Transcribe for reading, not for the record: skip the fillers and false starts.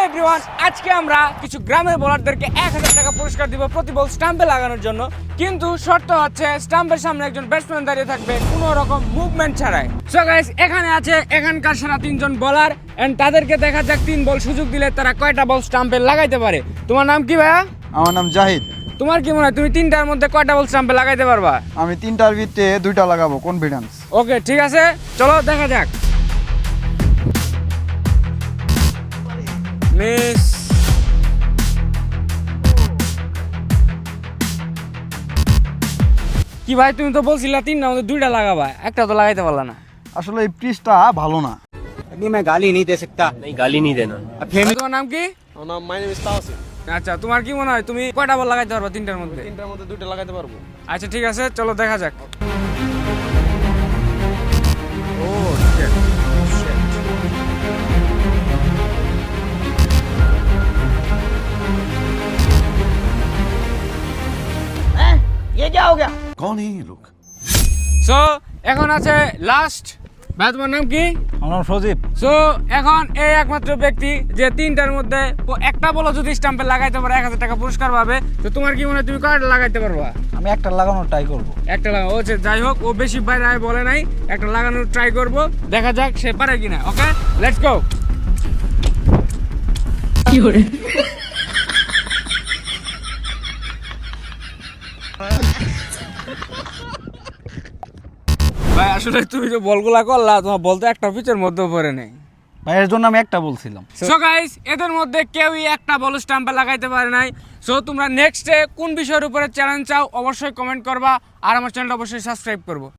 Everyone, আজকে আমরা কিছু গ্রামের বোলারদেরকে 1000 টাকা পুরস্কার দিব প্রতি বল স্টাম্পে লাগানোর জন্য। কিন্তু শর্ত হচ্ছে স্টাম্পের সামনে একজন ব্যাটসম্যান দাঁড়িয়ে থাকবে কোনো রকম মুভমেন্ট ছাড়াই। সো গাইস, এখানে আছে এখানকার সেরা 3 জন বোলার এন্ড তাদেরকে দেখা যাক 3 বল সুযোগ দিলে তারা কয়টা বল স্টাম্পে লাগাইতে পারে। তোমার নাম কি ভাইয়া? আমার নাম জাহিদ। তোমার কি মনে হয় তুমি 3টার মধ্যে কয়টা বল স্টাম্পে লাগাইতে পারবা? আমি 3টার ভিতরে 2টা লাগাবো, কনফিডেন্স। ওকে, ঠিক আছে, চলো দেখা যাক। মিস। কি ভাই, তুমি তো বলছিলা 3টার মধ্যে 2টা লাগাবা, একটা তো লাগাইতে পারলা না। আসলে এই পিচটা ভালো না। अभी मैं गाली नहीं दे सकता। नहीं गाली नहीं देना। তোমার নাম কি? আমার নাম মাই নেম ইজ তাওসিফ। আচ্ছা, তোমার কি মনে হয় তুমি কয়টা বল লাগাইতে পারবা 3টার মধ্যে? 3টার মধ্যে 2টা লাগাতে পারবো। আচ্ছা ঠিক আছে, চলো দেখা যাক। ও ये क्या हो गया? कौन है ये लोग? সো এখন আছে লাস্ট। ভাই তোমার নাম কি? আমার নাম সজীব। সো এখন এই একমাত্র ব্যক্তি যে 3টার মধ্যে একটা বল যদি স্টাম্পে লাগাইতে পারে 1000 টাকা পুরস্কার পাবে। তো তোমার কি মনে হয় তুমি কয়টা লাগাইতে পারবা? আমি একটা লাগানোর ট্রাই করব। একটা লাগাও। আচ্ছা যাই হোক, ও বেশি বাইরে আয় বলে নাই, একটা লাগানোর ট্রাই করব, দেখা যাক সে পারে কিনা। ওকে, লেটস গো। কি করে ভাই, আসলে তুমি যে বলগুলা করলা তোমার বলতে একটা পিচের মধ্যে পড়ে নেই ভাই, এর জন্য আমি একটা বলছিলাম। সো গাইস, এদের মধ্যে কেউই একটা বল স্টাম্পে লাগাইতে পারে নাই। সো তোমরা নেক্সটে কোন বিষয়ের উপরে চ্যালেঞ্জ চাও অবশ্যই কমেন্ট করবা, আর আমার চ্যানেলটা অবশ্যই সাবস্ক্রাইব করবো।